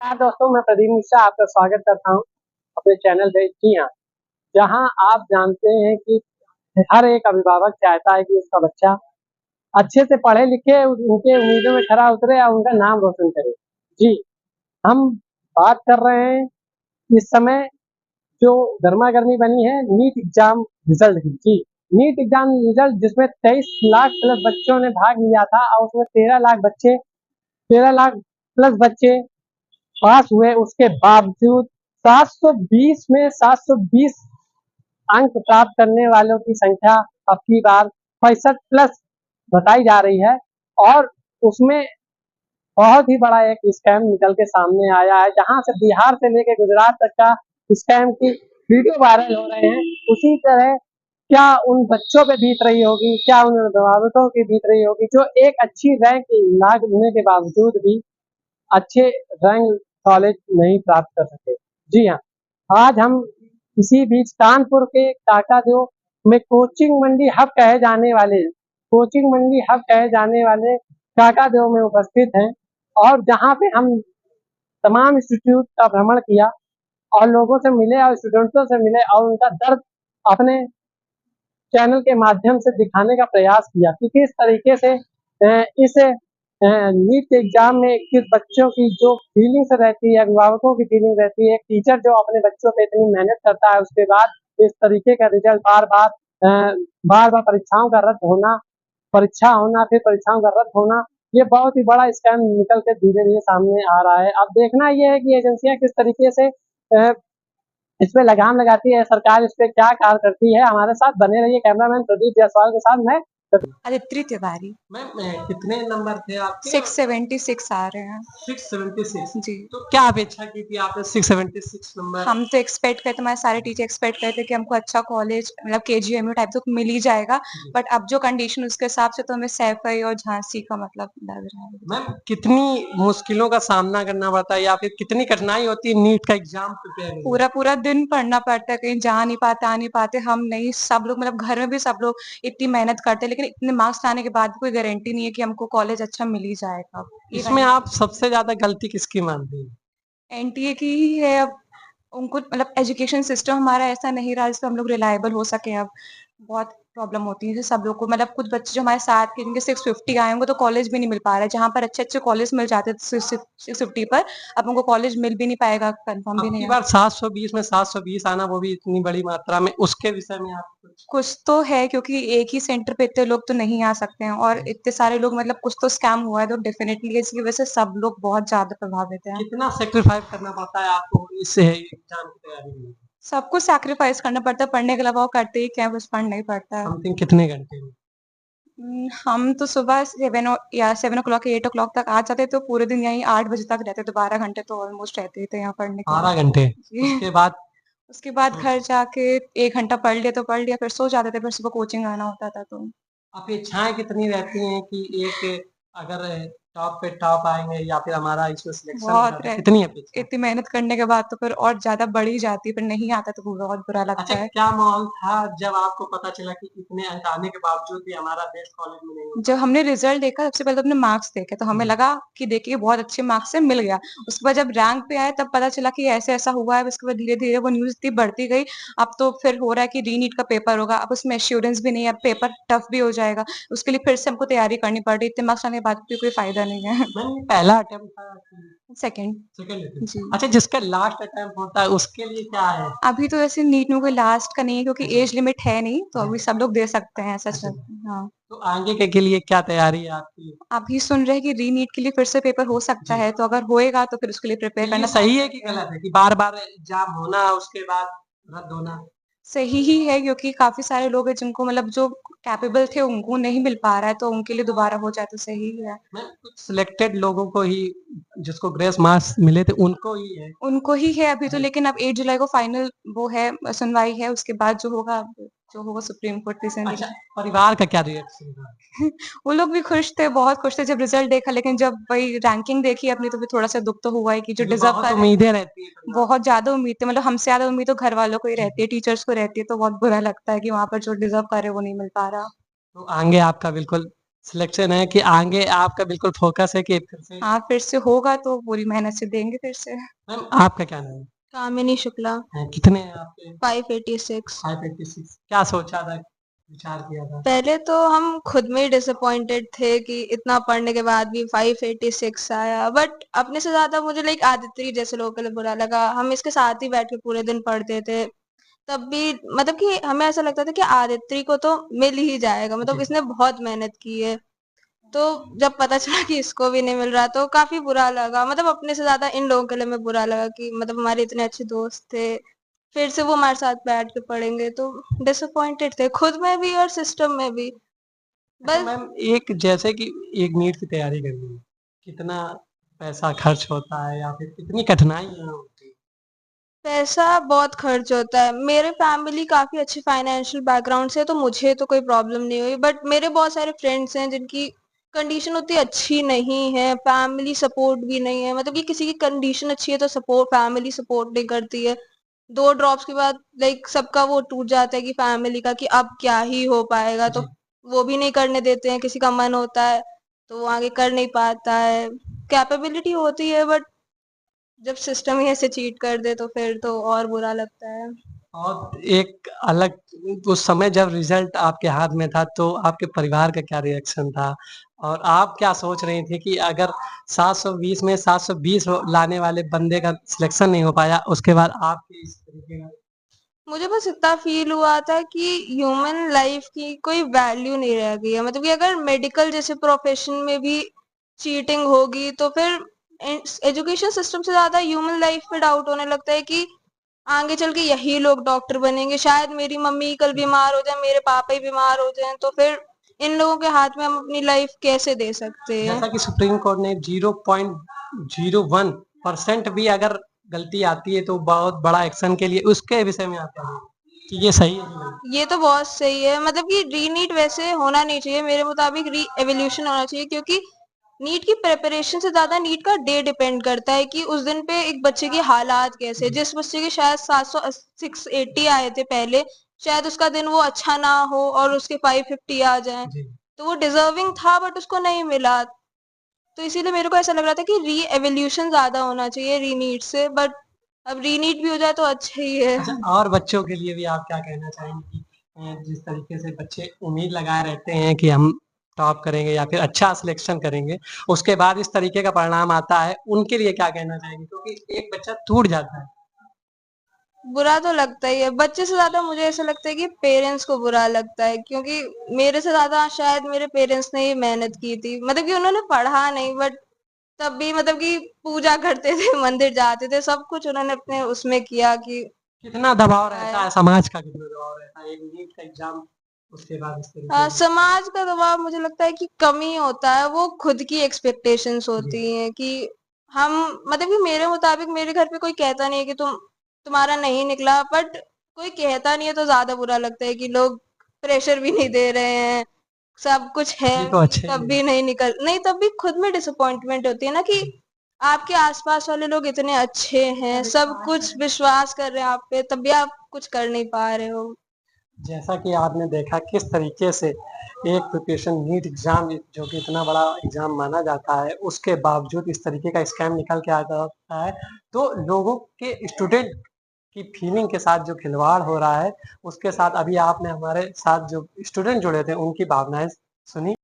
हाँ दोस्तों, मैं प्रदीप मिश्रा आपका स्वागत करता हूँ अपने चैनल पे। जी हाँ, जहाँ आप जानते हैं कि हर एक अभिभावक चाहता है कि उसका बच्चा अच्छे से पढ़े लिखे, उनके उम्मीदों में खरा उतरे और उनका नाम रोशन करे। जी, हम बात कर रहे हैं इस समय जो गर्मा-गर्मी बनी है नीट एग्ज़ाम रिज़ल्ट की। जी, नीट एग्ज़ाम रिज़ल्ट जिसमें 23 लाख प्लस बच्चों ने भाग लिया था और उसमें 13 लाख प्लस बच्चे पास हुए। उसके बावजूद 720 में 720 अंक प्राप्त करने वालों की संख्या अब की बार 65 प्लस बताई जा रही है और उसमें बहुत ही बड़ा एक स्कैम निकल के सामने आया है, जहां से बिहार से लेकर गुजरात तक का स्कैम की वीडियो वायरल हो रहे हैं। उसी तरह क्या उन बच्चों पे बीत रही होगी, क्या उन अभिभावकों की बीत रही होगी जो एक अच्छी रैंक लागने के बावजूद भी अच्छे रैंक कॉलेज नहीं प्राप्त कर सके। जी हाँ, आज हम इसी बीच कानपुर के काकादेव में कोचिंग मंडी हब कहे जाने वाले काकादेव में उपस्थित हैं और जहाँ पे हम तमाम इंस्टीट्यूट का भ्रमण किया और लोगों से मिले और स्टूडेंट्सों से मिले और उनका दर्द अपने चैनल के माध्यम से दिखाने का प्रयास किया कि किस तरीके से इस नीट के एग्जाम में किस बच्चों की जो फीलिंग्स रहती है, अभिभावकों की फीलिंग रहती है, टीचर जो अपने बच्चों पे इतनी मेहनत करता है, उसके बाद इस तरीके का रिजल्ट बार बार परीक्षा होना, फिर परीक्षाओं का रद्द होना, ये बहुत ही बड़ा स्कैम निकल के धीरे धीरे सामने आ रहा है। अब देखना ये है कि एजेंसियां किस तरीके से इस पे लगाम लगाती है, सरकार इस पे क्या कार्य करती है। हमारे साथ बने रहिए कैमरामैन प्रदीप जायसवाल के साथ। मैं अदिति तिवारी। मैम, कितने नंबर थे आपके? 676 आ रहे हैं 676। जी। तो क्या अपेक्षा की थी आपने 676 नंबर? हम तो एक्सपेक्ट करते, हमारे सारे टीचर एक्सपेक्ट करते कि हमको अच्छा कॉलेज मतलब केजीएमयू टाइप तो मिल ही जाएगा, बट अब जो कंडीशन उसके हिसाब से तो हमें सैफई और झांसी का मतलब लग रहा है। मैम, कितनी मुश्किलों का सामना करना पड़ता है या फिर कितनी कठिनाई होती है नीट का एग्जाम प्रिपेयर करने में? पूरा पूरा दिन पढ़ना पड़ता है, कहीं जा नहीं पाते, आ नहीं पाते, हम नहीं, सब लोग मतलब घर में भी सब लोग इतनी मेहनत करते हैं, लेकिन इतने मार्क्स लाने के बाद भी कोई गारंटी नहीं है कि हमको कॉलेज अच्छा मिल ही जाएगा। इसमें आप सबसे ज्यादा गलती किसकी मानती हैं? एनटीए की ही है। अब उनको मतलब एजुकेशन सिस्टम हमारा ऐसा नहीं रहा जिसपे हम लोग रिलायबल हो सके। अब बहुत प्रॉब्लम होती है सब लोग को, मतलब कुछ बच्चे जो हमारे साथ के जिनके 650 आए होंगे तो कॉलेज भी नहीं मिल पा रहा है, जहाँ पर अच्छे अच्छे कॉलेज मिल जाते थे 650 पर, अब उनको कॉलेज मिल भी नहीं पाएगा, कंफर्म भी अब नहीं की है। बार 720 में 720 आना, वो भी इतनी बड़ी मात्रा में, उसके विषय में आप कुछ तो है, क्योंकि एक ही सेंटर पे इतने लोग तो नहीं आ सकते हैं और इतने सारे लोग, मतलब कुछ तो स्कैम हुआ है, तो डेफिनेटली इसकी वजह से सब लोग बहुत ज्यादा प्रभावित हैं। कितना सेक्रीफाइस करना पड़ता है आपको इस एग्जाम की तैयारी में? सब कुछ सैक्रिफाइस करना पड़ता है, पढ़ने के अलावा वो करते ही क्या है, बस पढ़ना ही पड़ता है। समथिंग कितने घंटे में? हम तो सुबह 7 o'clock 8 o'clock तक आ जाते, तो पूरे दिन यहीं 8 बजे तक रहते, तो 12 घंटे तो ऑलमोस्ट रहते ही थे यहाँ पढ़ने के 12 लिए। घंटे? जी। उसके बाद? उसके बाद घर जाके 1 घंटा पढ़ लिया तो पढ़ लिया, फिर सो जाते थे, फिर सुबह कोचिंग आना होता था। तो अपेक्षाएं कितनी रहती हैं कि एक अगर टॉप पे टॉप आएंगे या फिर हमारा इसमें सिलेक्शन हो बहुत जाता है, रहती, कितनी अपेक्षा? इतनी मेहनत करने के बाद तो फिर और ज्यादा बढ़ ही जाती है, फिर नहीं आता तो बहुत बुरा अच्छा, लगता है। क्या माहौल था जब आपको पता चला कि इतने अंक आने के बावजूद भी हमारा बेस्ट कॉलेज में नहीं हो जब पाया? हमने रिजल्ट देखा, सबसे पहले तो अपने मार्क्स देखे, तो हमें लगा कि देखिए बहुत अच्छे मार्क्स से मिल गया। उसके बाद जब रैंक पे आए तब पता चला कि ऐसे ऐसा हुआ है। उसके बाद धीरे धीरे वो न्यूज इतनी बढ़ती गई, अब तो फिर हो रहा है कि रीनीट का पेपर होगा, अब उसमें एश्योरेंस भी नहीं है, अब पेपर टफ भी हो जाएगा, उसके लिए फिर से हमको तैयारी करनी पड़ रही है। इतने मार्क्स आने के बाद भी कोई फायदा नहीं है। मैम, ये पहला अटेम्प्ट था कि सेकंड। Second attempt? जी। अच्छा, जिसका लास्ट अटेम्प्ट होता है उसके लिए क्या है? अभी तो ऐसे नीट में कोई लास्ट का नहीं है, क्योंकि अच्छा। एज लिमिट है नहीं, तो अभी सब लोग दे सकते हैं ऐसा अच्छा, चल। हाँ। तो आगे के लिए क्या तैयारी है आपकी? अभी सुन रहे हैं कि रीनीट के लिए फिर से पेपर हो सकता जी। है, तो अगर होएगा तो फिर उसके लिए तो प्रिपेयर ये करना सही स्टार्ट है कर कि दिया है। गलत है कि बार बार एग्जाम होना उसके बाद रद्द होना? सही ही है, क्योंकि काफी सारे लोग हैं जिनको मतलब जो कैपेबल थे उनको नहीं मिल पा रहा है, तो उनके लिए दोबारा हो जाए तो सही ही है। मैं कुछ सिलेक्टेड लोगों को ही, जिसको ग्रेस मार्क्स मिले थे उनको ही है। उनको ही है अभी तो, जी। लेकिन अब 8 जुलाई को फाइनल वो है, सुनवाई है, उसके बाद जो होगा सुप्रीम कोर्ट अच्छा, डिसीजन। परिवार का क्या रिएक्शन था? वो लोग भी खुश थे, बहुत खुश थे जब रिजल्ट देखा, लेकिन जब वही रैंकिंग देखी अपनी तो फिर थोड़ा सा दुख तो हुआ है कि जो क्योंकि डिजर्व बहुत कर रहे हैं। उम्मीदें रहती है परिवार बहुत ज्यादा उम्मीद थी, मतलब हमसे ज्यादा उम्मीद तो घर वालों को ही से। रहती है, टीचर्स को रहती है, तो बहुत बुरा लगता है कि वहां पर जो डिजर्व कर रहे हैं वो नहीं मिल पा रहा। तो आगे आपका बिल्कुल सिलेक्शन है कि आगे आपका बिल्कुल फ़ोकस है कि फिर से। हाँ, फिर से होगा तो पूरी मेहनत से देंगे फिर से। मैम आपका क्या नाम है? कामिनी शुक्ला। कितने हैं आपके? 586। 586। क्या सोचा था, विचार किया था? पहले तो हम खुद में ही डिसअपॉइंटेड थे कि इतना पढ़ने के बाद भी 586 आया, बट अपने से ज्यादा मुझे लाइक आदित्य जैसे लोगों के लिए बुरा लगा। हम इसके साथ ही बैठ के पूरे दिन पढ़ते थे, तब भी मतलब कि हमें ऐसा लगता था कि आदित्य को तो मिल ही जाएगा, मतलब इसने बहुत मेहनत की है। तो जब पता चला कि इसको भी नहीं मिल रहा तो काफी बुरा लगा, मतलब अपने से ज्यादा इन लोगों के लिए मैं बुरा लगा कि मतलब हमारे इतने अच्छे दोस्त थे, फिर से वो हमारे साथ बैठ के पढ़ेंगे, तो डिसअपॉइंटेड थे खुद में भी और सिस्टम में भी। अच्छा बस मैम, एक जैसे कि एक नीट की तैयारी करनी है, कितना पैसा खर्च होता है या फिर कितनी कठिनाइयाँ होती है? पैसा बहुत खर्च होता है। मेरे फैमिली काफी अच्छे फाइनेंशियल बैकग्राउंड से, तो मुझे तो कोई प्रॉब्लम नहीं हुई, बट मेरे बहुत सारे फ्रेंड्स हैं जिनकी कंडीशन उतनी अच्छी नहीं है, फैमिली सपोर्ट भी नहीं है, मतलब कि किसी की कंडीशन अच्छी है तो सपोर्ट फैमिली सपोर्ट नहीं करती है। 2 ड्रॉप्स के बाद लाइक सबका वो टूट जाता है कि फैमिली का कि अब क्या ही हो पाएगा, तो जी। वो भी नहीं करने देते हैं। किसी का मन होता है तो वो आगे कर नहीं पाता है, कैपेबिलिटी होती है, बट जब सिस्टम ही ऐसे चीट कर दे तो फिर तो और बुरा लगता है। और एक अलग, उस समय जब रिजल्ट आपके हाथ में था तो आपके परिवार का क्या रिएक्शन था? और आप क्या सोच रही थी कि अगर 720 में 720 लाने वाले बंदे का सिलेक्शन नहीं हो पाया, उसके बाद आपके इस तरीके का। मुझे बस इतना फील हुआ था कि ह्यूमन लाइफ की कोई वैल्यू नहीं रह गई है, मतलब कि अगर मेडिकल जैसे प्रोफेशन में भी चीटिंग होगी तो फिर एजुकेशन सिस्टम से ज्यादा ह्यूमन लाइफ पे डाउट होने लगता है कि आगे चल के यही लोग डॉक्टर बनेंगे। शायद मेरी मम्मी कल बीमार हो जाए, मेरे पापा ही बीमार हो जाएं, तो फिर इन लोगों के हाथ में हम अपनी लाइफ कैसे दे सकते हैं। जैसा कि सुप्रीम कोर्ट ने 0.01% भी अगर गलती आती है तो बहुत बड़ा एक्शन के लिए, उसके विषय में आता है कि ये सही है कि नहीं? ये तो बहुत सही है, मतलब कि री नीट वैसे होना नहीं चाहिए, मेरे मुताबिक री एवोल्यूशन होना चाहिए, क्योंकि नीट की प्रिपरेशन से ज्यादा नीट का डे डिपेंड करता है कि उस दिन पे एक बच्चे की हालात कैसे। जिस बच्चे के शायद 680 आए थे पहले, शायद उसका दिन वो अच्छा ना हो और उसके 550 आ जाए, जी। तो वो डिजर्विंग था बट उसको नहीं मिला। तो इसीलिए मेरे को ऐसा लग रहा था कि री एवोल्यूशन ज्यादा होना चाहिए री नीट से, बट अब री नीट भी हो जाए तो अच्छा ही है। अच्छा, और बच्चों के लिए भी आप क्या कहना चाहेंगे कि जिस तरीके से बच्चे उम्मीद लगाए रहते हैं कि हम टॉप करेंगे या फिर अच्छा सिलेक्शन करेंगे, उसके बाद इस तरीके का परिणाम आता है, उनके लिए क्या कहना चाहेंगे? क्योंकि एक बच्चा टूट जाता है। बुरा तो लगता ही है, बच्चे से ज्यादा मुझे ऐसा लगता है कि पेरेंट्स को बुरा लगता है, क्योंकि मेरे से ज्यादा शायद मेरे पेरेंट्स ने ही मेहनत की थी, मतलब कि उन्होंने पढ़ा नहीं बट तब भी मतलब कि पूजा करते थे, मंदिर जाते थे, सब कुछ उन्होंने अपने उसमें किया कि कितना दबाव रहता आया। है, समाज का कितना दबाव रहता है, एक नीट का एग्जाम, उसके बाद इस तरीके से। समाज का दबाव मुझे लगता है कि कम ही होता है, वो खुद की एक्सपेक्टेशंस जी। होती हैं कि हम, मतलब कि मेरे मुताबिक मेरे घर पे कोई कहता नहीं है कि तुम्हारा नहीं निकला, बट कोई कहता नहीं है तो ज्यादा बुरा लगता है कि लोग प्रेशर भी नहीं दे रहे हैं, सब कुछ है ये तो अच्छे ही तब लगे। भी नहीं निकल, नहीं तब भी खुद में डिसअपॉइंटमेंट होती है ना कि आपके आसपास वाले लोग इतने अच्छे हैं, सब कुछ विश्वास कर रहे हैं आप पे, तब भी आप कुछ कर नहीं पा रहे हो। जैसा कि आपने देखा किस तरीके से एक प्रिपरेशन नीट एग्जाम, जो कि इतना बड़ा एग्जाम माना जाता है, उसके बावजूद इस तरीके का स्कैम निकल के आ जाता है, तो लोगों के, स्टूडेंट की फीलिंग के साथ जो खिलवाड़ हो रहा है, उसके साथ अभी आपने हमारे साथ जो स्टूडेंट जुड़े थे उनकी भावनाएं सुनी।